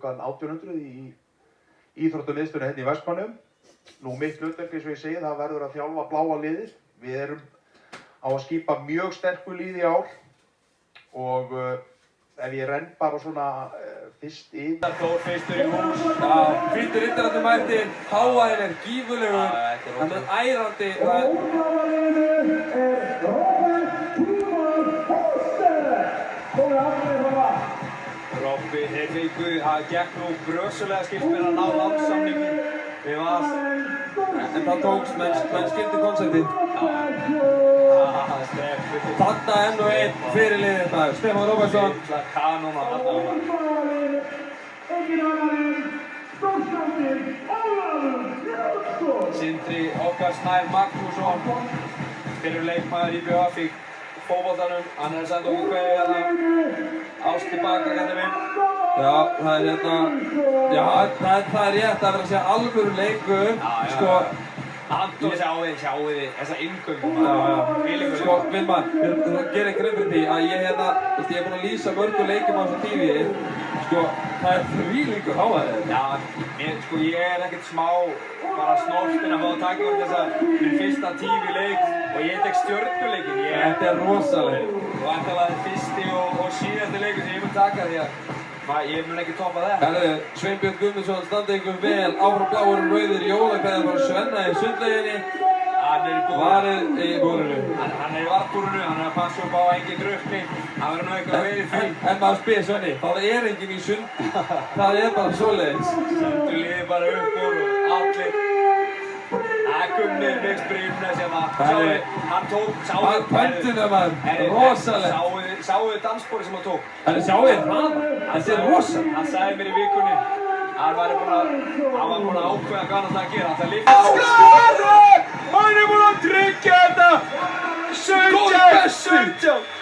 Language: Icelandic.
klukkan 1800 í íþróttamiðstöðinni hérna í Vestmannum. Nú mitt hlutverk, eins og ég segi, það verður að þjálfa bláa liðið. Við erum á að skipa mjög sterku lið í ár og ef ég renn bara svona fyrst inn. Þór fyrstur í hús. Já, hvítur riddararnir mættir, hávaðinn gífurlegur, hann ærandi. Robby, þeir fengu, það gekk nú brösulega skipt með að ná landssamningi við Val. En það tókst, menn skildi konceptið. Steffi. Þarna enn og einn fyrirliðið maður, Stefán Róbertsson. Kanón að halda Sindri Okkar Snær Magnússon, fyrir leikmaður í BHF í fótboltanum, hann er að senda okkur kveðju hérna. Ást tilbaka, kallinn minn. Já, það er hérna, já, það er rétt að vera að segja alvöru leikur, sko. Anton, sjáu þið, þessa inngöngu. Sko, Vilmar, við gerum grein fyrir því að ég hérna, ég er búinn að lýsa mörgum leikjum á þessu tífi. Sko, það er þvílíkur hávaði. Já, sko, ég er ekkert smá bara snortinn að fá að taka um þessa minn fyrsta tífi leik og ég tek stjörnuleikin. Þetta er rosaleg. Og þetta var fyrsti og síðasti leikur sem ég mun taka því að ég mun ekki toppa þetta. Herðu, Sveinbjörn Guðmundsson standi ykkur vel, áfram bláir og rauðir jólakveðjar frá Svenna í sundlauginni. Hann er í búrinu. Varið í búrinu. Hann er í varðbúrinu, hann er að passa upp á að enginn drukkni. Hann verður nú eitthvað að vera í því. En maður spyr Svenni, það er enginn í sundi. Það er bara svoleiðis. Sundu liði bara upp úr og allir. Gummi Mixbrýmnes hérna. Hann tók, sáuð. Pöntuna maður, rosaleg. Sáuð dansspori sem hann tók. Sjáuð hraða, þetta er rosaleg. Hann sagði mér í vikunni, hann var búinn að ákveða hvað hann ætlaði að gera. Það líka Skari! Hann er búinn að tryggja þetta! 17!